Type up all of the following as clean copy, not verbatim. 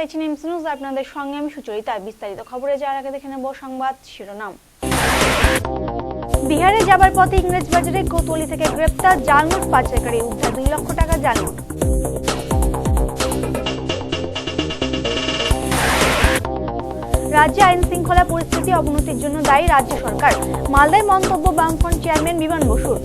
দেখছেন MC news, আপনাদের সঙ্গে আমি সুচরিতা। বিস্তারিত খবরে যাওয়ার আগে দেখে নেব সংবাদ শিরোনাম। বিহারে যাবার পথে ইংরেজবাজারে কোতোয়ালি থেকে গ্রেপ্তার জাল নোট পাচারকারী, উদ্ধার 2 লক্ষ টাকা জাল নোট। রাজ্যে আইন শৃঙ্খলা পরিস্থিতি অবনতির জন্য দায়ী রাজ্য সরকার, মালদায় মন্তব্য বামফ্রন্ট চেয়ারম্যান বিমান বসুর।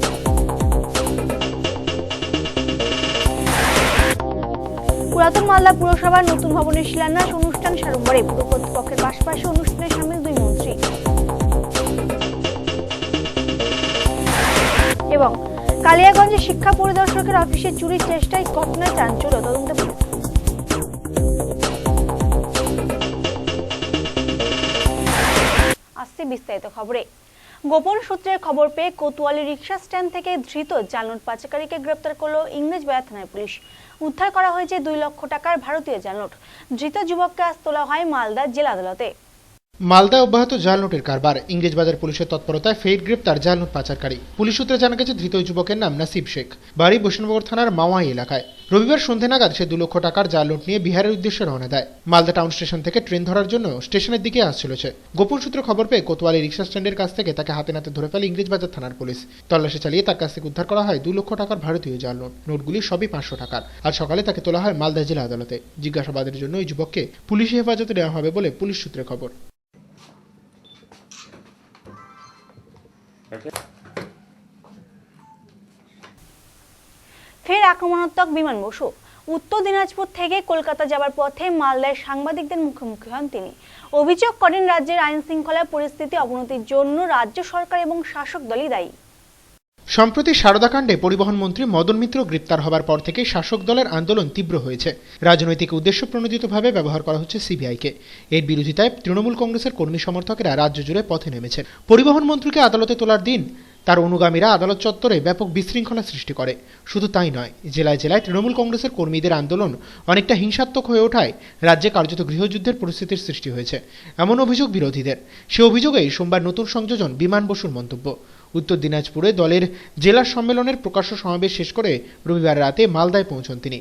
পুরাতন মালদা পুরসভার নতুন ভবনের শিলান্যাস অনুষ্ঠান সাড়ম্বরে, পুর কর্তৃপক্ষের পাশাপাশি অনুষ্ঠানে সামিল 2 মন্ত্রী। এবং কালিয়াগঞ্জে শিক্ষা পরিদর্শকের অফিসে চুরির চেষ্টায় ঘটনায় চাঞ্চল্য, তদন্ত পুলিশ। আসছে বিস্তারিত খবরে। গোপন সূত্রের খবর পেয়ে কোতোয়ালি রিক্সা স্ট্যান্ড থেকে ধৃত জাল নোট পাচারকারীকে গ্রেপ্তার করল ইংরেজবাজার থানার পুলিশ। উদ্ধার করা হয়েছে 2 লক্ষ টাকার ভারতীয় জাল নোট। ধৃত যুবককে আজ তোলা হয় মালদা জেলা আদালতে। মালদায় অব্যাহত জাল নোটের কারবার, ইংরেজবাজার পুলিশের তৎপরতায় ফের গ্রেপ্তার জাল নোট পাচারকারী। পুলিশ সূত্রে জানা গেছে ধৃত যুবকের নাম নাসিব শেখ, বাড়ি বৈষ্ণবনগর থানার মাওয়াই এলাকায়। রবিবার সন্ধ্যে নাগাদ সে 2 লক্ষ টাকার জাল নোট নিয়ে বিহারের উদ্দেশ্যে রওনা দেয়। মালদা টাউন স্টেশন থেকে ট্রেন ধরার জন্য স্টেশনের দিকে আসছিল সে। গোপন সূত্রে খবর পেয়ে কোতোয়ালি রিক্সা স্ট্যান্ডের কাছ থেকে তাকে হাতে নাতে ধরে ফেলে ইংরেজবাজার থানার পুলিশ। তল্লাশি চালিয়ে তার কাছ থেকে উদ্ধার করা হয় 2 লক্ষ টাকার ভারতীয় জাল নোট। নোটগুলি সবই 500 টাকার। আজ সকালে তাকে তোলা হয় মালদা জেলা আদালতে। জিজ্ঞাসাবাদের জন্য ওই যুবককে পুলিশি হেফাজতে নেওয়া হবে বলে পুলিশ সূত্রে খবর। ফের আক্রমণাত্মক বিমান বসু। উত্তর দিনাজপুর থেকে কলকাতা যাবার পথে মালদায় সাংবাদিকদের মুখোমুখি হন তিনি। অভিযোগ করেন রাজ্যের আইন শৃঙ্খলা পরিস্থিতি অবনতির জন্য রাজ্য সরকার এবং শাসক দলই দায়ী। সম্প্রতি সারদাকাণ্ডে পরিবহন মন্ত্রী মদন মিত্র গ্রেপ্তার হবার পর থেকে শাসক দলের আন্দোলন তীব্র হয়েছে। রাজনৈতিক উদ্দেশ্য প্রণোদিতভাবে ব্যবহার করা হচ্ছে সিবিআইকে। এর বিরোধিতায় তৃণমূল কংগ্রেসের কর্মী সমর্থকেরা রাজ্য জুড়ে পথে নেমেছেন। পরিবহন মন্ত্রীকে আদালতে তোলার দিন তার অনুগামীরা আদালত চত্বরে ব্যাপক বিশৃঙ্খলা সৃষ্টি করে। শুধু তাই নয়, জেলায় জেলায় তৃণমূল কংগ্রেসের কর্মীদের আন্দোলন অনেকটা হিংসাত্মক হয়ে ওঠায় রাজ্যে কার্যত গৃহযুদ্ধের পরিস্থিতির সৃষ্টি হয়েছে, এমন অভিযোগ বিরোধীদের। সে অভিযোগেই সোমবার নতুন সংযোজন বিমান বসুর মন্তব্য। উত্তর দিনাজপুরে দলের জেলা সম্মেলনের প্রকাশ্য সমাবেশ শেষ করে রবিবার রাতে মালদায় পৌঁছন তিনি।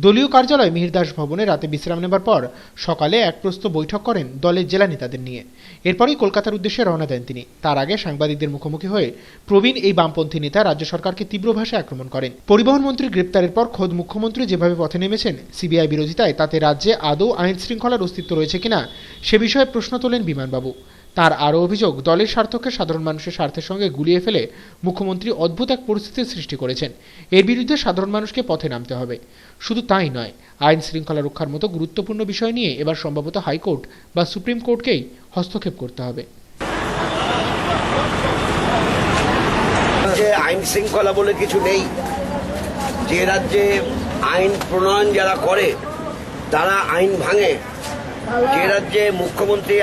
দলীয় কার্যালয় মিহিরদাস ভবনে রাতে বিশ্রাম নেবার পর সকালে এক প্রস্ত বৈঠক করেন দলের জেলা নেতাদের নিয়ে। এরপরই কলকাতার উদ্দেশ্যে রওনা দেন তিনি। তার আগে সাংবাদিকদের মুখোমুখি হয়ে প্রবীণ এই বামপন্থী নেতা রাজ্য সরকারকে তীব্র ভাষায় আক্রমণ করেন। পরিবহন মন্ত্রী গ্রেপ্তারের পর খোদ মুখ্যমন্ত্রী যেভাবে পথে নেমেছেন সিবিআই বিরোধিতায়, তাতে রাজ্যে আদৌ আইন শৃঙ্খলার অস্তিত্ব রয়েছে কিনা সে বিষয়ে প্রশ্ন তোলেন বিমানবাবু। তার আরও অভিযোগ, দলের স্বার্থকে সাধারণ মানুষের স্বার্থের সঙ্গে গুলিয়ে ফেলে মুখ্যমন্ত্রী অদ্ভুত এক পরিস্থিতির সৃষ্টি করেছেন। এর বিরুদ্ধে সাধারণ মানুষকে পথে নামতে হবে। শুধু তাই নয়, আইন শৃঙ্খলা রক্ষার মতো গুরুত্বপূর্ণ বিষয় নিয়ে এবার সম্ভবত হাইকোর্ট বা সুপ্রিম কোর্টকেই হস্তক্ষেপ করতে হবে। আইন শৃঙ্খলা বলে কিছু নেই। যে রাজ্যে আইন প্রণয়ন যারা করে তারা আইন ভাঙে। যে রাজ্যে মুখ্যমন্ত্রী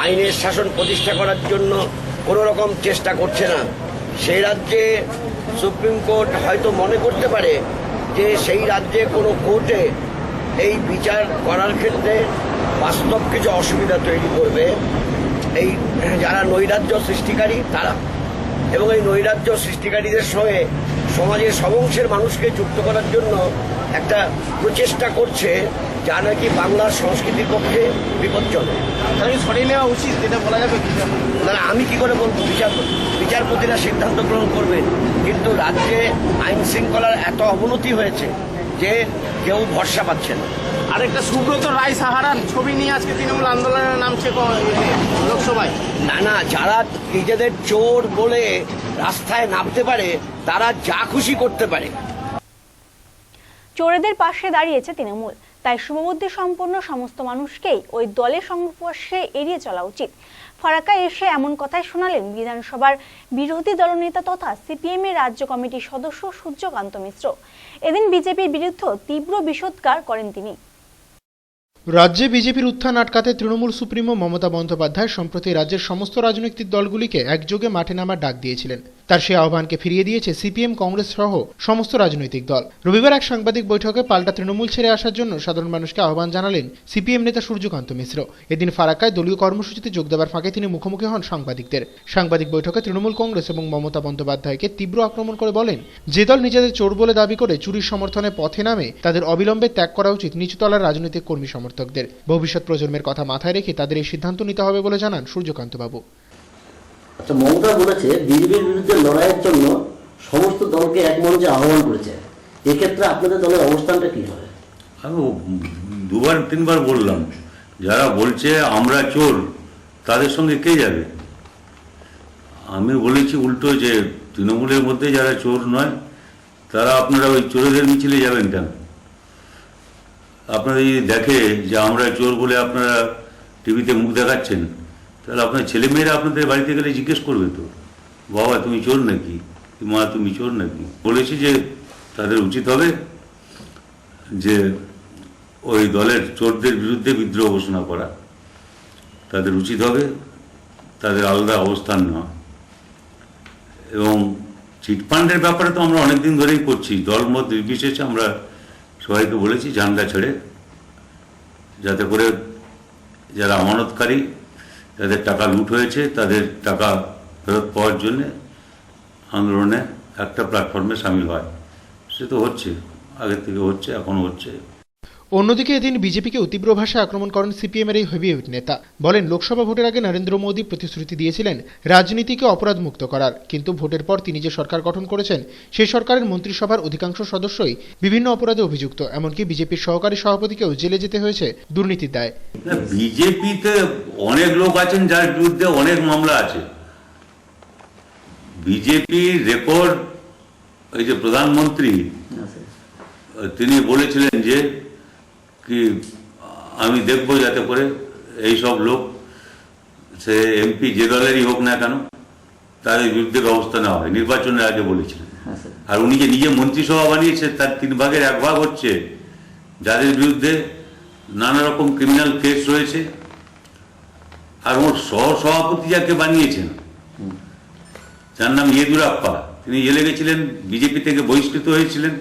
আইনের শাসন প্রতিষ্ঠা করার জন্য কোনো রকম চেষ্টা করছে না, সেই রাজ্যে সুপ্রিম কোর্ট হয়তো মনে করতে পারে যে সেই রাজ্যে কোনো কোর্টে এই বিচার করার ক্ষেত্রে বাস্তব কিছু অসুবিধা তৈরি করবে এই যারা নৈরাজ্য সৃষ্টিকারী তারা। এবং এই নৈরাজ্য সৃষ্টিকারীদের সঙ্গে সমাজের সব অংশের মানুষকে যুক্ত করার জন্য একটা প্রচেষ্টা করছে, যা নাকি বাংলার সংস্কৃতির পক্ষে বিপজ্জনক। সরিয়ে নেওয়া উচিত, এটা বলা যাবে। না, আমি কি করে বলবো? বিচারপতিরা সিদ্ধান্ত গ্রহণ করবেন। কিন্তু রাজ্যে আইন শৃঙ্খলার এত অবনতি হয়েছে যে কেউ ভরসা পাচ্ছে না। আরেকটা সুব্রত রায় সাহারার ছবি নিয়ে আজকে তৃণমূল আন্দোলনের নামছে লোকসভায়। না, যারা নিজেদের চোর বলে রাস্তায় নামতে পারে তারা যা খুশি করতে পারে। চোরেদের পাশে দাঁড়িয়েছে তৃণমূল, তাই শুভবুদ্ধি সম্পন্ন সমস্ত মানুষকেই ওই দলের সংস্পর্শে এড়িয়ে চলা উচিত। ফারাক্কায় এসে এমন কথাই শোনালেন বিধানসভার বিরোধী দলনেতা তথা সিপিএম এর রাজ্য কমিটির সদস্য সূর্যকান্ত মিশ্র। এদিন বিজেপির বিরুদ্ধে তীব্র বিষোদ্গার করেন তিনি। রাজ্যে বিজেপির উত্থান আটকাতে তৃণমূল সুপ্রিমো মমতা বন্দ্যোপাধ্যায় সম্প্রতি রাজ্যের সমস্ত রাজনৈতিক দলগুলিকে একযোগে মাঠে নামার ডাক দিয়েছিলেন। তার সেই আহ্বানকে ফিরিয়ে দিয়েছে সিপিএম, কংগ্রেস সহ সমস্ত রাজনৈতিক দল। রবিবার এক সাংবাদিক বৈঠকে পাল্টা তৃণমূল ছেড়ে আসার জন্য সাধারণ মানুষকে আহ্বান জানালেন সিপিএম নেতা সূর্যকান্ত মিশ্র। এদিন ফারাক্কায় দলীয় কর্মসূচিতে যোগ দেওয়ার ফাঁকে তিনি মুখোমুখি হন সাংবাদিকদের। সাংবাদিক বৈঠকে তৃণমূল কংগ্রেস এবং মমতা বন্দ্যোপাধ্যায়কে তীব্র আক্রমণ করে বলেন, যে দল নিজেদের চোর বলে দাবি করে চুরির সমর্থনে পথে নামে তাদের অবিলম্বে ত্যাগ করা উচিত নিচুতলার রাজনৈতিক কর্মী সমর্থকদের। ভবিষ্যৎ প্রজন্মের কথা মাথায় রেখে তাদের এই সিদ্ধান্ত নিতে হবে বলে জানান সূর্যকান্ত বাবু। আচ্ছা, মমতা বলেছে বিজেপির বিরুদ্ধে লড়াইয়ের জন্য সমস্ত দলকে এক মঞ্চে আহ্বান করেছে। এক্ষেত্রে আপনাদের দলের অবস্থানটা কি হবে? আমি দুবার তিনবার বললাম, যারা বলছে আমরা চোর তাদের সঙ্গে কে যাবে? আমি বলেছি উল্টো, যে তৃণমূলের মধ্যে যারা চোর নয় তারা আপনারা ওই চোরেদের মিছিলে যাবেন কেন? আপনারা যদি দেখে যে আমরা চোর বলে আপনারা টিভিতে মুখ দেখাচ্ছেন, তাহলে আপনার ছেলেমেয়েরা আপনাদের বাড়িতে গেলে জিজ্ঞেস করবে তো, বাবা তুমি চোর নাকি, মা তুমি চোর নাকি? বলেছি যে তাদের উচিত হবে যে ওই দলের চোরদের বিরুদ্ধে বিদ্রোহ ঘোষণা করা, তাদের উচিত হবে তাদের আলাদা অবস্থান নেওয়া। এবং চিটফান্ডের ব্যাপারে তো আমরা অনেকদিন ধরেই করছি, দলমত নির্বিশেষে আমরা সবাইকে বলেছি জানলা ছেড়ে, যাতে করে যারা আমানতকারী, যাদের টাকা লুট হয়েছে, তাদের টাকা ফেরত পাওয়ার জন্যে আন্দোলনে একটা প্ল্যাটফর্মে সামিল হয়। সে তো হচ্ছে, আগের থেকে হচ্ছে, এখনও হচ্ছে। অন্যদিকে এদিন বিজেপিকে তীব্র ভাষায় আক্রমণ করেন সিপিএমের এই হেভিওয়েট নেতা। বলেন, লোকসভা ভোটের আগে নরেন্দ্র মোদী প্রতিশ্রুতি দিয়েছিলেন রাজনীতিকে অপরাধ মুক্ত করার, কিন্তু ভোটের পর তিনি যে সরকার গঠন করেছেন সেই সরকারের মন্ত্রিসভার অধিকাংশ সদস্যই বিভিন্ন অপরাধে অভিযুক্ত। এমনকি বিজেপির সহকারী সভাপতিকেও জেলে যেতে হয়েছে দুর্নীতির দায়ে। বিজেপিতে অনেক লোক আছেন যার বিরুদ্ধে অনেক মামলা আছে। বিজেপির রেকর্ড, এই যে প্রধানমন্ত্রী তিনি বলেছিলেন যে কি আমি দেখব যাতে করে এই সব লোক, সে এমপি যে দলেরই হোক না কেন, তাদের বিরুদ্ধে ব্যবস্থা নেওয়া হয়, নির্বাচনের আগে বলেছিলেন। আর উনি যে নিজে মন্ত্রিসভা বানিয়েছে তার 3 ভাগের 1 ভাগ হচ্ছে যাদের বিরুদ্ধে নানা রকম ক্রিমিনাল কেস রয়েছে। আর ওর সহসভাপতি যাকে বানিয়েছেন, যার নাম ইয়েদুরাপ্পা, তিনি জেলে গেছিলেন, বিজেপি থেকে বহিষ্কৃত হয়েছিলেন,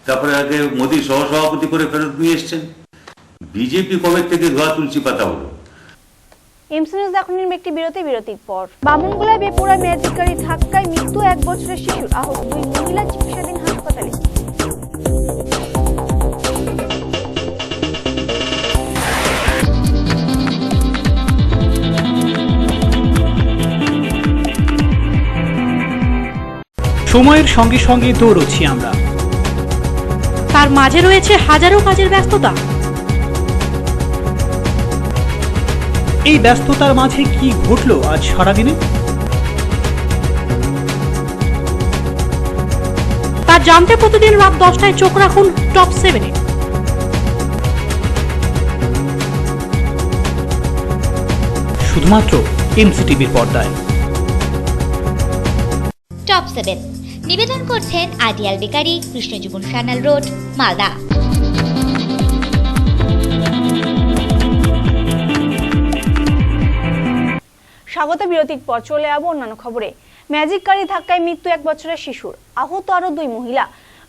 তারপরে আগে মোদীর সহসভাপতি করে ফেরত নিয়ে এসছেন। বিজেপি কবে থেকে ধোয়া তুলসী পাতা হলো? এমসি নিউজ এখন নির্বে একটি বিরতির পর। বামুনগোলায় বেপরোয়া ম্যাজিক গাড়ির ধাক্কায় মৃত্যু 1 বছরের শিশুর, আহত 2 মহিলা চিকিৎসাধীন হাসপাতালে। সময়ের সঙ্গে সঙ্গে দৌড়চ্ছি আমরা, তার মাঝে রয়েছে হাজারো কাজের ব্যস্ততা। এই ব্যস্ততার মাঝে কি ঘটলো আজ সারাদিনে, তা জানতে প্রতিদিন রাত 10টায় চোখ রাখুন টপ 7-এ। শুধুমাত্র এমসিটিভির পর্দায়। টপ 7 নিবেদন করছেন ideal bakery, Krishnajiban Sanyal road, Malda. স্বাগত বিরতির পর চলে যাবো অন্যান্য খবরে। ম্যাজিক গাড়ি ধাক্কায় মৃত্যু 1 বছরের শিশুর, আহত আরো 2 মহিলা।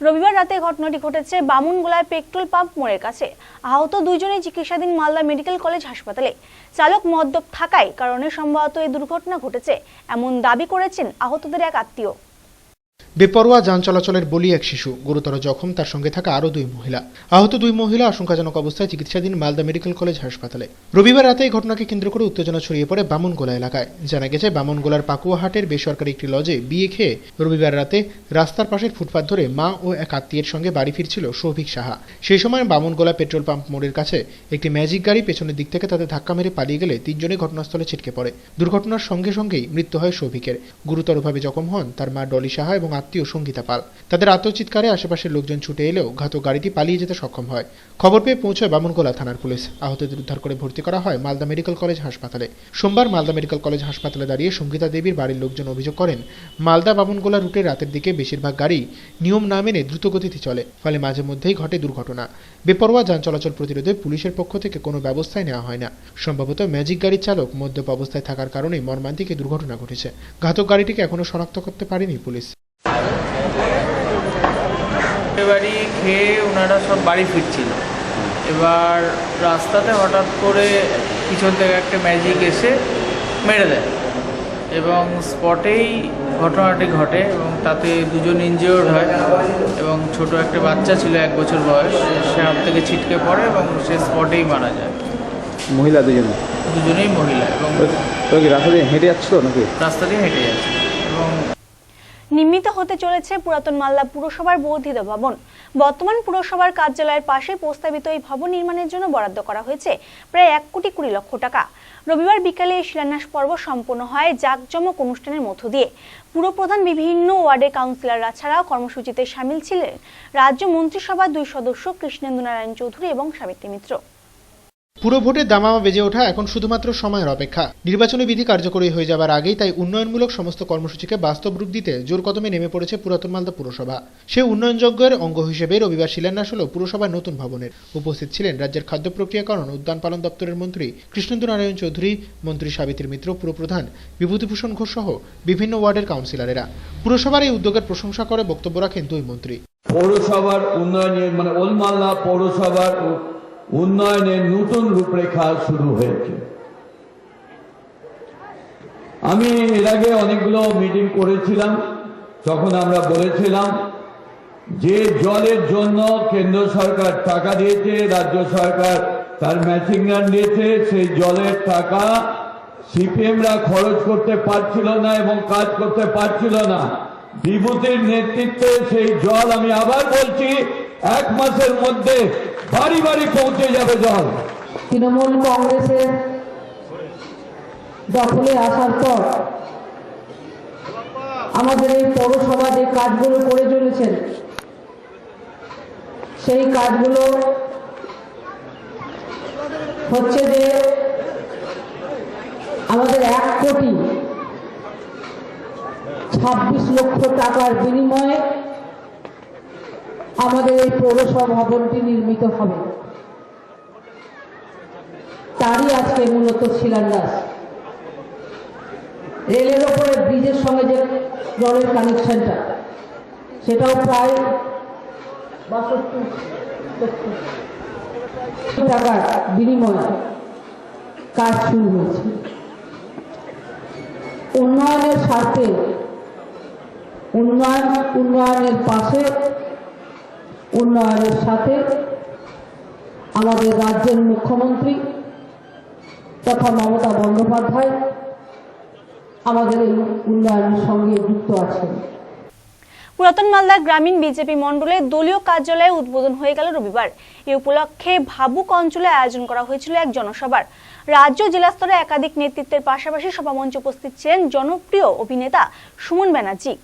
রবিবার রাতে ঘটনাটি ঘটেছে বামুনগোলায় পেট্রোল পাম্প মোড়ের কাছে। আহত 2 জনই চিকিৎসাধীন মালদা মেডিকেল কলেজ হাসপাতালে। চালক মদ্যপ থাকায় কারণে সম্ভবত এই দুর্ঘটনা ঘটেছে, এমন দাবি করেছেন আহতদের এক আত্মীয়। বেপরোয়া যান চলাচলের বলি এক শিশু, গুরুতর জখম তার সঙ্গে থাকা আরও 2 মহিলা। আহত 2 মহিলা আশঙ্কাজনক অবস্থায় চিকিৎসাধীন মালদা মেডিকেল কলেজ হাসপাতালে। রবিবার রাতে এই ঘটনাকে কেন্দ্র করে উত্তেজনা ছড়িয়ে পড়ে বামুনগোলা এলাকায়। জানা গেছে, বামুনগোলার পাকুয়াহাটের বেসরকারি একটি লজে বিয়ে খেয়ে রবিবার রাতে রাস্তার পাশের ফুটপাত ধরে মা ও এক আত্মীয়ের সঙ্গে বাড়ি ফিরছিল সৌভিক সাহা। সেই সময় বামুনগোলা পেট্রোল পাম্প মোড়ের কাছে একটি ম্যাজিক গাড়ি পেছনের দিক থেকে তাদের ধাক্কা মেরে পালিয়ে গেলে 3 জনই ঘটনাস্থলে ছিটকে পড়ে। দুর্ঘটনার সঙ্গে সঙ্গেই মৃত্যু হয় সৌভিকের। গুরুতরভাবে জখম হন তার মা ডলি সাহা এবং আত্মীয় আত্মীয় সঙ্গীতা পাল। তাদের আত্মচিৎকারে আশেপাশের লোকজন ছুটে এলেও ঘাতক গাড়িটি পালিয়ে যেতে সক্ষম হয়। খবর পেয়ে পৌঁছয় বামনগোলা থানার পুলিশ। আহতদের উদ্ধার করে ভর্তি করা হয় মালদা মেডিকেল কলেজ হাসপাতালে। সোমবার মালদা মেডিকেল কলেজ হাসপাতালে দাঁড়িয়ে সঙ্গীতা দেবীর বাড়ির লোকজন অভিযোগ করেন, মালদা বামনগোলা রুটে রাতের দিকে বেশিরভাগ গাড়ি নিয়ম না মেনে দ্রুতগতিতে চলে, ফলে মাঝে মধ্যেই ঘটে দুর্ঘটনা। বেপরোয়া যান চলাচল প্রতিরোধে পুলিশের পক্ষ থেকে কোনো ব্যবস্থাই নেওয়া হয় না। সম্ভবত ম্যাজিক গাড়ির চালক মদ্যপ অবস্থায় থাকার কারণে মর্মান্তিক দুর্ঘটনা ঘটেছে। ঘাতক গাড়িটিকে এখনো শনাক্ত করতে পারেনি পুলিশ। বাড়ি খেয়ে ওনারা সব বাড়ি ফিরছিল, এবার রাস্তাতে হঠাৎ করে পিছন থেকে একটা ম্যাজিক এসে মেরে দেয় এবং স্পটেই ঘটনাটি ঘটে এবং তাতে দুজন ইনজিওর্ড হয় এবং ছোট একটা বাচ্চা ছিল 1 বছর বয়স, সে হাত থেকে ছিটকে পড়ে এবং সে স্পটেই মারা যায়। মহিলা দুজনেই মহিলা এবং রাস্তা দিয়ে হেঁটে যাচ্ছিল নাকি? রাস্তা দিয়ে হেঁটে যাচ্ছে। এবং নির্মিত হতে চলেছে পুরাতন মালদা পুরসভার বর্ধিত ভবন। বর্তমান পুরসভার কার্যালয়ের পাশে প্রস্তাবিত এই ভবন নির্মাণের জন্য বরাদ্দ করা হয়েছে প্রায় 1,20,00,000 টাকা। রবিবার বিকালে এই শিলান্যাস পর্ব সম্পন্ন হয় জাঁকজমক অনুষ্ঠানের মধ্য দিয়ে। পুরপ্রধান, বিভিন্ন ওয়ার্ডের কাউন্সিলররা ছাড়াও কর্মসূচিতে সামিল ছিলেন রাজ্য মন্ত্রিসভার 2 সদস্য কৃষ্ণেন্দু নারায়ণ চৌধুরী এবং সাবিত্রী মিত্র। পুরো ভোটের দামামা বেজে ওঠা এখন শুধুমাত্র সময়ের অপেক্ষা। নির্বাচনী বিধি কার্যকরী হয়ে যাবার আগেই তাই উন্নয়নমূলক সমস্ত কর্মসূচিকে বাস্তব রূপ দিতে জোর কদমে নেমে পড়েছে পুরাতন মালদা পুরসভা। সেই উন্নয়নযজ্ঞের অঙ্গ হিসেবে রবিবার শিলান্যাস হল পুরসভার নতুন ভবনের। উপস্থিত ছিলেন রাজ্যের খাদ্য প্রক্রিয়াকরণ উদ্যান পালন দপ্তরের মন্ত্রী কৃষ্ণেন্দু নারায়ণ চৌধুরী, মন্ত্রী সাবিত্রী মিত্র, পুরপ্রধান বিভূতিভূষণ ঘোষ সহ বিভিন্ন ওয়ার্ডের কাউন্সিলরেরা। পুরসভার এই উদ্যোগের প্রশংসা করে বক্তব্য রাখেন দুই মন্ত্রী। পৌরসভার উন্নয়নের ওল্ড মালদা পৌরসভার উন্নয়নের নতুন রূপরেখা শুরু হয়েছে। আমি এর আগে অনেকগুলো মিটিং করেছিলাম, তখন আমরা বলেছিলাম যে জলের জন্য কেন্দ্র সরকার টাকা দিয়েছে, রাজ্য সরকার তার ম্যাচিং গ্রান্ট দিয়েছে, সেই জলের টাকা সিপিএমরা খরচ করতে পারছিল না এবং কাজ করতে পারছিল না। বিভূতির নেতৃত্বে সেই জল, আমি আবার বলছি, 1 মাসের মধ্যে বাড়ি বাড়ি পৌঁছে যাবে জল। তৃণমূল কংগ্রেসের দখলে আসার পর আমাদের এই পৌরসভা যে কাজগুলো করে চলেছেন, সেই কাজগুলো হচ্ছে যে আমাদের 1,26,00,000 টাকার বিনিময়ে আমাদের এই পৌরসভা ভবনটি নির্মিত হবে। তারই আজকে মূলত শিলান্যাস। রেলের ওপরে ব্রিজের সঙ্গে যে জলের কানেকশনটা, সেটাও প্রায় 62 টাকার বিনিময়ে কাজ শুরু হয়েছে। উন্নয়নের স্বার্থে উন্নয়নের পাশে উন্নয়নের সাথে আমাদের রাজ্যের মুখ্যমন্ত্রী তথা মমতা বন্দ্যোপাধ্যায় আমাদের এই উন্নয়নের সঙ্গে যুক্ত আছেন। পুরাতন মালদা গ্রামীণ বিজেপি মণ্ডলের দলীয় কার্যালয়ে উদ্বোধন হয়ে গেল রবিবার। এই উপলক্ষে ভাবুক অঞ্চলে আয়োজন করা হয়েছিল এক জনসভার। রাজ্য জেলা স্তরে একাধিক নেতৃত্বের পাশাপাশি সভামঞ্চে উপস্থিত ছিলেন জনপ্রিয় অভিনেতা সুমন ব্যানার্জি।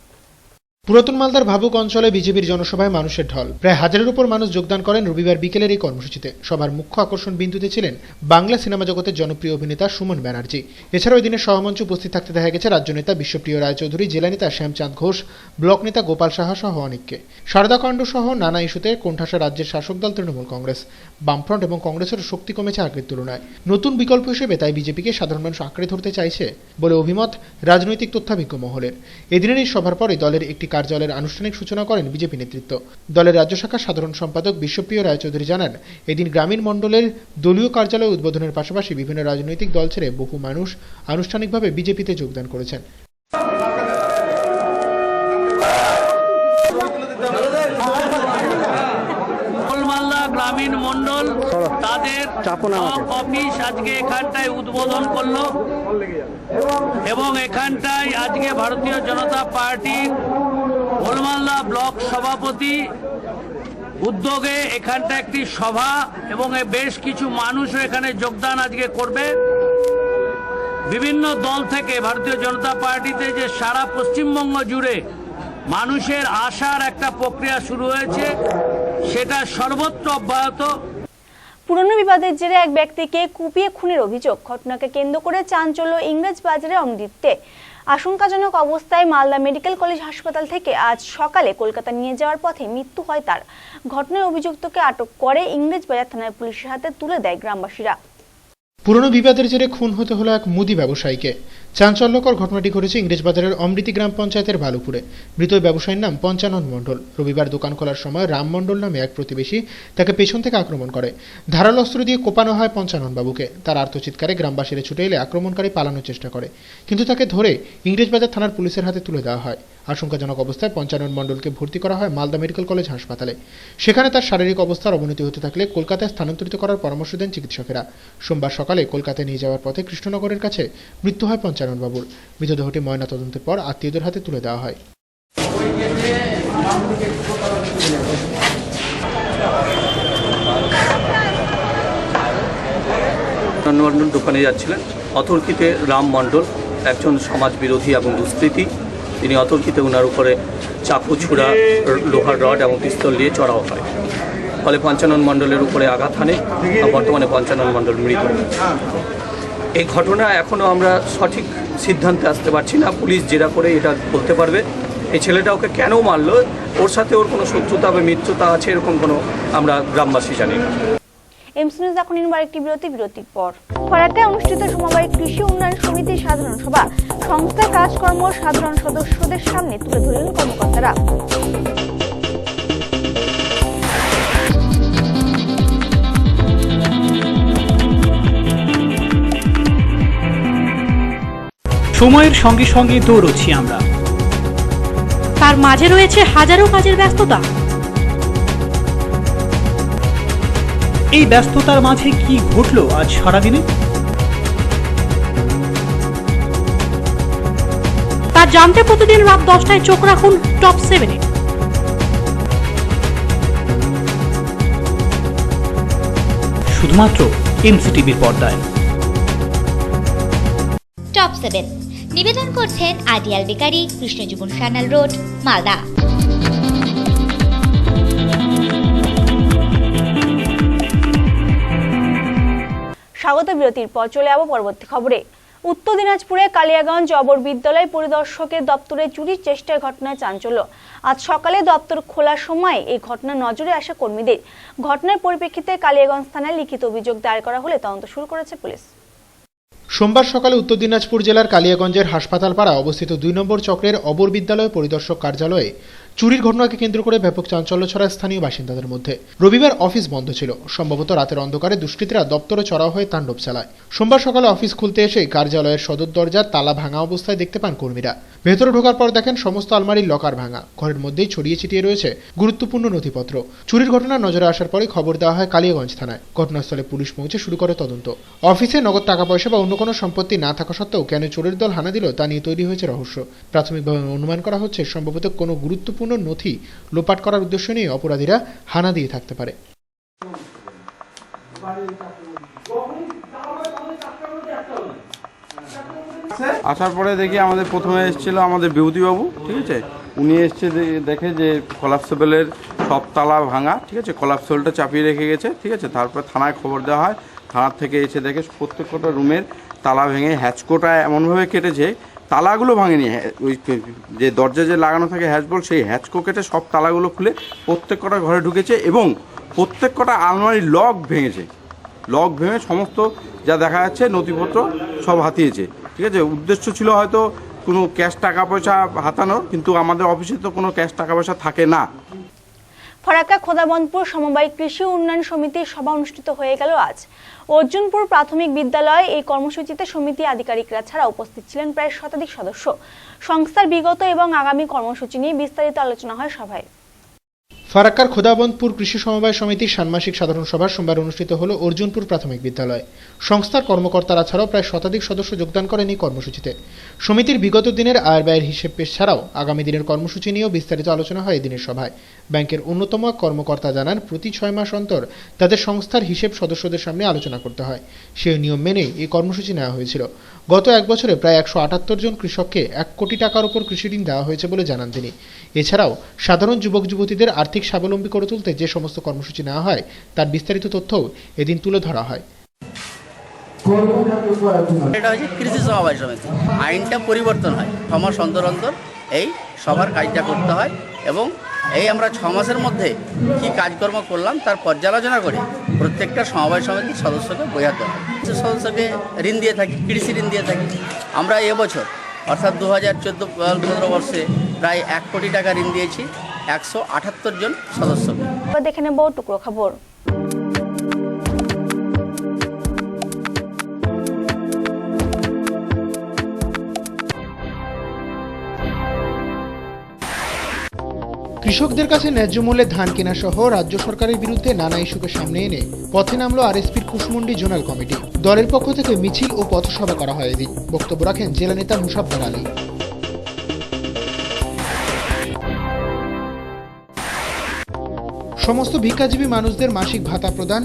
পুরাতন মালদার ভাবুক অঞ্চলে বিজেপির জনসভায় মানুষের ঢল। প্রায় 1000-এর উপর মানুষ যোগদান করেন রবিবার বিকেলের এই কর্মসূচিতে। সবার মুখ্য আকর্ষণ বিন্দুতে ছিলেন বাংলা সিনেমা জগতের জনপ্রিয় অভিনেতা সুমন ব্যানার্জি। এছাড়াও ওই দিনের সভামঞ্চে উপস্থিত থাকতে দেখা গেছে রাজ্য নেতা বিশ্বপ্রিয় রায়চৌধুরী, জেলা নেতা শ্যামচাঁদ ঘোষ, ব্লক নেতা গোপাল সাহা সহ অনেককে। সারদাকাণ্ড সহ নানা ইস্যুতে কোণঠাসা রাজ্যের শাসক দল তৃণমূল কংগ্রেস। বামফ্রন্ট এবং কংগ্রেসের শক্তি কমেছে আগের তুলনায়। নতুন বিকল্প হিসেবে তাই বিজেপিকে সাধারণ মানুষ আঁকড়ে ধরতে চাইছে বলে অভিমত রাজনৈতিক তথ্যাভিজ্ঞ মহলের। এদিনের এই সভার পরে দলের একটি কার্যালয়ের আনুষ্ঠানিক সূচনা করেন বিজেপি নেতৃত্ব। দলের রাজ্য শাখার সাধারণ সম্পাদক বিশ্বপ্রিয় রায়চৌধুরী জানান, এদিন গ্রামীণ মণ্ডলের দলীয় কার্যালয় উদ্বোধনের পাশাপাশি বিভিন্ন রাজনৈতিক দল ছেড়ে বহু মানুষ আনুষ্ঠানিকভাবে বিজেপিতে যোগদান করেছেন। গ্রামীণ মণ্ডল তাদের অফিস আজকে এখানটায় উদ্বোধন করলো এবং এখানটায় আজকে ভারতীয় জনতা পার্টির ওলমালদা ব্লক সভাপতি উদ্যোগে এখানটা একটি সভা এবং বেশ কিছু মানুষও এখানে যোগদান আজকে করবে। বিভিন্ন দল থেকে ভারতীয় জনতা পার্টিতে যে সারা পশ্চিমবঙ্গ জুড়ে মানুষের আশার একটা প্রক্রিয়া শুরু হয়েছে, সেটা সর্বত্র অব্যাহত। পুরনো বিবাদের জেরে এক ব্যক্তিকে কুপিয়ে খুনের অভিযোগ, ঘটনাকে কেন্দ্র করে চাঞ্চল্য ইংরেজবাজারে অমৃতে। আশঙ্কাজনক অবস্থায় মালদা মেডিকেল কলেজ হাসপাতাল থেকে আজ সকালে কলকাতা নিয়ে যাওয়ার পথে মৃত্যু হয় তার। ঘটনায় অভিযুক্তকে আটক করে ইংরেজবাজার থানার পুলিশের হাতে তুলে দেয় গ্রামবাসীরা। পুরনো বিবাদের জেরে খুন হতে হলো এক মুদি ব্যবসায়ীকে। চাঞ্চল্যকর ঘটনাটি ঘটেছে ইংরেজবাজারের অমৃতি গ্রাম পঞ্চায়েতের বালুপুরে। মৃত ব্যবসায়ীর নাম পঞ্চানন মণ্ডল। রবিবার দোকান খোলার সময় রাম মণ্ডল নামে এক প্রতিবেশী তাকে পেছন থেকে আক্রমণ করে। ধারালো অস্ত্র দিয়ে কোপানো হয় পঞ্চানন বাবুকে। তার আর্তচিৎকারে গ্রামবাসীরা ছুটে এলে আক্রমণকারী পালানোর চেষ্টা করে, কিন্তু তাকে ধরে ইংরেজবাজার থানার পুলিশের হাতে তুলে দেওয়া হয়। আশঙ্কাজনক অবস্থায় পঞ্চানন মণ্ডলকে ভর্তি করা হয় মালদা মেডিকেল কলেজ হাসপাতালে। সেখানে তার শারীরিক অবস্থার অবনতি হতে থাকলে কলকাতায় স্থানান্তরিত করার পরামর্শ দেন চিকিৎসকেরা। সোমবার সকালে কলকাতায় নিয়ে যাওয়ার পথে কৃষ্ণনগরের কাছে মৃত্যু হয় পঞ্চানন বাবুর। মৃতদেহটি ময়নাতদন্তের পর আত্মীয়দের হাতে তুলে দেওয়া হয়। মণ্ডল দোকানে যাচ্ছিলেন। অতর্কিতে রাম মণ্ডল একজন সমাজ বিরোধী এবং দুষ্কৃতী। তিনি অতর্কিতে ওনার উপরে চাকু, ছুরা, লোহার রড এবং পিস্তল দিয়ে চড়াও হয়। ফলে পঞ্চানন মণ্ডলের উপরে আঘাত হানে। বর্তমানে পঞ্চানন মণ্ডল মৃত। এই ঘটনা এখনও আমরা সঠিক সিদ্ধান্তে আসতে পারছি না। পুলিশ জেরা করে এটা বলতে পারবে এই ছেলেটা ওকে কেন মারলো, ওর সাথে ওর কোনো শত্রুতা বা মিত্রতা আছে এরকম কোনো আমরা গ্রামবাসী জানি না। এমস নিউজ এখন নির্বার একটি বিরতির পর। ফরাক্কায় অনুষ্ঠিত সমবায় কৃষি উন্নয়ন সমিতির সাধারণ সভা। সংস্থার কাজকর্ম সাধারণ সদস্যদের সামনে তুলে ধরলেন কর্মকর্তারা। সময়ের সঙ্গে সঙ্গে দৌড়চ্ছি আমরা, তার মাঝে রয়েছে হাজারো কাজের ব্যস্ততা। এই ব্যস্ততার মাঝে কি ঘটলো আজ সারাদিনে, তা জানতে প্রতিদিন রাত 10টায় চোখ রাখুন টপ 7-এ। শুধুমাত্র এমসিটিভির পর্দায়। টপ 7 নিবেদন করছেন ideal bakery, Krishnajiban Sanyal road, Malda. স্বাগত বিরতির পর চলে যাব পরবর্তী খবরে। উত্তর দিনাজপুরে কালিয়াগঞ্জ অবর বিদ্যালয় পরিদর্শকের দপ্তরে চুরির চেষ্টার ঘটনায় চাঞ্চল্য। আজ সকালে দপ্তর খোলার সময় এই ঘটনা নজরে আসে কর্মীদের। ঘটনার পরিপ্রেক্ষিতে কালিয়াগঞ্জ থানায় লিখিত অভিযোগ দায়ের করা হলে তদন্ত শুরু করেছে পুলিশ। সোমবার সকালে উত্তর দিনাজপুর জেলার কালিয়াগঞ্জের হাসপাতাল পাড়া অবস্থিত 2 নম্বর চক্রের অবর বিদ্যালয় পরিদর্শক কার্যালয়ে চুরির ঘটনাকে কেন্দ্র করে ব্যাপক চাঞ্চল্য ছড়ায় স্থানীয় বাসিন্দাদের মধ্যে। রবিবার অফিস বন্ধ ছিল। সম্ভবত রাতের অন্ধকারে দুষ্কৃতীরা দপ্তরে চড়াও হয়ে তাণ্ডব চালায়। সোমবার সকালে অফিস খুলতে এসে কার্যালয়ের সদর দরজার তালা ভাঙা অবস্থায় দেখতে পান কর্মীরা। ভেতরে ঢোকার পর দেখেন সমস্ত আলমারির লকার ভাঙা। ঘরের মধ্যেই ছড়িয়ে ছিটিয়ে রয়েছে গুরুত্বপূর্ণ নথিপত্র। চুরির ঘটনা নজরে আসার পরে খবর দেওয়া হয় কালিয়াগঞ্জ থানায়। ঘটনাস্থলে পুলিশ পৌঁছে শুরু করে তদন্ত। অফিসে নগদ টাকা পয়সা বা অন্য কোনো সম্পত্তি না থাকা সত্ত্বেও কেন চোরের দল হানা দিল তা নিয়ে তৈরি হয়েছে রহস্য। প্রাথমিকভাবে অনুমান করা হচ্ছে সম্ভবত কোনো গুরুত্বপূর্ণ নথি লোপাট করার উদ্দেশ্য নিয়ে অপরাধীরা হানা দিয়ে থাকতে পারে। আসার পরে দেখি আমাদের প্রথমে এসেছিল আমাদের বিভূতিবাবু, ঠিক আছে। উনি এসছে দেখে যে কলাপসেবলের সব তালা ভাঙা, ঠিক আছে। কলাপসেবলটা চাপিয়ে রেখে গেছে, ঠিক আছে। তারপর থানায় খবর দেওয়া হয়। থানার থেকে এসে দেখে প্রত্যেকটা রুমের তালা ভেঙে হ্যাচকোটা এমনভাবে কেটেছে, তালাগুলো ভাঙেনি। ওই যে দরজা যে লাগানো থাকে হ্যাচবোল্ট, সেই হ্যাচকো কেটে সব তালাগুলো খুলে প্রত্যেক কটা ঘরে ঢুকেছে এবং প্রত্যেক কটা আলমারির লক ভেঙেছে। লক ভেঙে সমস্ত যা দেখা যাচ্ছে নথিপত্র সব হাতিয়েছে, ঠিক আছে। উদ্দেশ্য ছিল হয়তো কোনো ক্যাশ টাকা পয়সা হাতানোর, কিন্তু আমাদের অফিসে তো কোনো ক্যাশ টাকা পয়সা থাকে না। ফরাক্কা খোদাবন্দপুর সমবায় কৃষি উন্নয়ন সমিতির সভা অনুষ্ঠিত হয়ে গেল আজ। অর্জুনপুর প্রাথমিক বিদ্যালয়ে এই কর্মসূচিতে সমিতি আধিকারিকরা ছাড়া উপস্থিত ছিলেন প্রায় শতাধিক সদস্য। সংস্থার বিগত এবং আগামী কর্মসূচি নিয়ে বিস্তারিত আলোচনা হয় সভায়। ফারাক্কার খোদাবন্দপুর কৃষি সমবায় সমিতির ষান্মাসিক সাধারণ সভা সোমবার অনুষ্ঠিত হল অর্জুনপুর প্রাথমিক বিদ্যালয়। সংস্থার কর্মকর্তারা ছাড়াও প্রায় শতাধিক সদস্য যোগদান করেন এই কর্মসূচিতে। সমিতির বিগত দিনের আয় ব্যয়ের হিসেব পেশ ছাড়াও আগামী দিনের কর্মসূচি নিয়েও বিস্তারিত আলোচনা হয় এদিনের সভায়। ব্যাংকের অন্যতম এক কর্মকর্তা জানান, প্রতি 6 মাস অন্তর তাদের সংস্থার হিসেব সদস্যদের সামনে আলোচনা করতে হয়। সেই নিয়ম মেনেই এই কর্মসূচি নেওয়া হয়েছিল। গত এক বছরে প্রায় 178 জন কৃষককে 1 কোটি টাকার উপর কৃষি ঋণ দেওয়া হয়েছে বলে জানান তিনি। এছাড়াও সাধারণ যুবক যুবতীদের আর্থিক স্বাবলম্বী করে তুলতে যে সমস্ত কর্মসূচি নেওয়া হয় তার বিস্তারিত তথ্যও এদিন তুলে ধরা হয়। এটা হচ্ছে কৃষি সমবায় সমিতি। আইনটা পরিবর্তন হয় 6 মাস অন্তর অন্তর এই সবার কাজটা করতে হয় এবং এই আমরা 6 মাসের মধ্যে কি কাজকর্ম করলাম তার পর্যালোচনা করে প্রত্যেকটা সমবায় সমিতির সদস্যকে বোঝাতে হয়। সদস্যকে ঋণ দিয়ে থাকি, কৃষি ঋণ দিয়ে থাকি। আমরা এবছর অর্থাৎ 2014-15 বর্ষে প্রায় 1 কোটি টাকা ঋণ দিয়েছি 178 জন সদস্যকে। দেখে নেব টুকরো খবর। কৃষকদের কাছে ন্যায্য মূল্যে ধান কেনা সহ রাজ্য সরকারের বিরুদ্ধে নানা ইস্যুকে সামনে এনে পথে নামলো আরএসপির কুশমুন্ডি জোনাল কমিটি। দলের পক্ষ থেকে মিছিল ও পথসভা করা হয় এদিন। বক্তব্য রাখেন জেলা নেতা মুসাফফর আলী। সমস্ত ভিক্ষাজীবী মানুষদের মাসিক ভাতা প্রদান,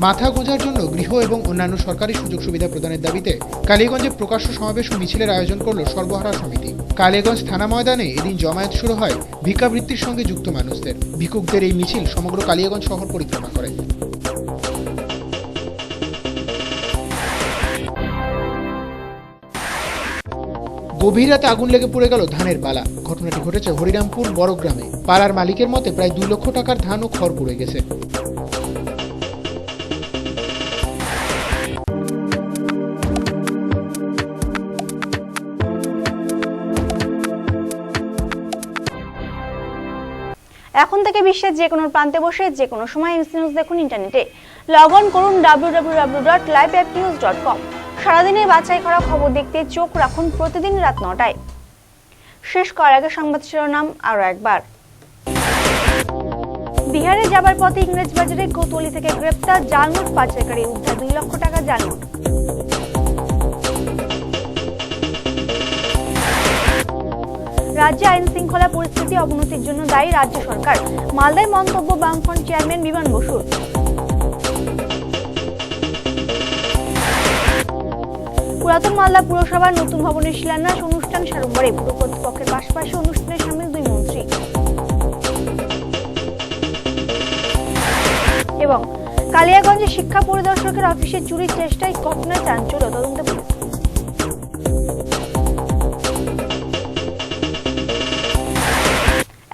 মাথা গোঁজার জন্য গৃহ এবং অন্যান্য সরকারি সুযোগ সুবিধা প্রদানের দাবিতে কালিয়াগঞ্জে প্রকাশ্য সমাবেশ ও মিছিলের আয়োজন করল সর্বহারা সমিতি। কালিয়াগঞ্জ থানা ময়দানে এদিন জমায়েত শুরু হয় ভিক্ষাবৃত্তির সঙ্গে যুক্ত মানুষদের। ভিক্ষুকদের এই মিছিল সমগ্র কালিয়াগঞ্জ শহর পরিক্রমা করে। গভীর রাতে আগুন লেগে পড়ে গেল ধানের পালা। ঘটনাটি ঘটেছে হরিরামপুর বড় গ্রামে। পাড়ার মালিকের মতে প্রায় 2 লক্ষ টাকার ধান ও খড় পুড়ে গেছে। এখন থেকে বিশ্বের যে কোনো প্রান্তে বসে যে কোনো সময় এমসি নিউজ দেখুন ইন্টারনেটে। লগ অন করুন www.liveapnews.com। সারাদিনের বাছাই করা খবর দেখতে চোখ রাখুন প্রতিদিন রাত 9টায়। শেষ করার আগে সংবাদ শিরোনাম আরো একবার। বিহারে যাবার পথে ইংরেজবাজারে কোতোয়ালি থেকে গ্রেপ্তার জালনোট পাচারকারী, উদ্ধার 2 লক্ষ টাকা জালনোট। রাজ্যে আইন শৃঙ্খলা পরিস্থিতি অবনতির জন্য দায়ী রাজ্য সরকার, মালদায় মন্তব্য বামফ্রন্ট চেয়ারম্যান বিমান বসুর। পুরাতন মালদা পুরসভার নতুন ভবনের শিলান্যাস অনুষ্ঠান সাড়ম্বরে, পুর কর্তৃপক্ষের পাশাপাশি অনুষ্ঠানে সামিল 2 মন্ত্রী। এবং কালিয়াগঞ্জে শিক্ষা পরিদর্শকের অফিসে চুরির চেষ্টায় ঘটনায় চাঞ্চল্য, তদন্তে পুলিশ।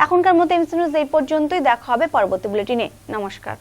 এখনকার মতো এমসি নিউজ এই পর্যন্তই। দেখা হবে পরবর্তী বুলেটিনে। নমস্কার।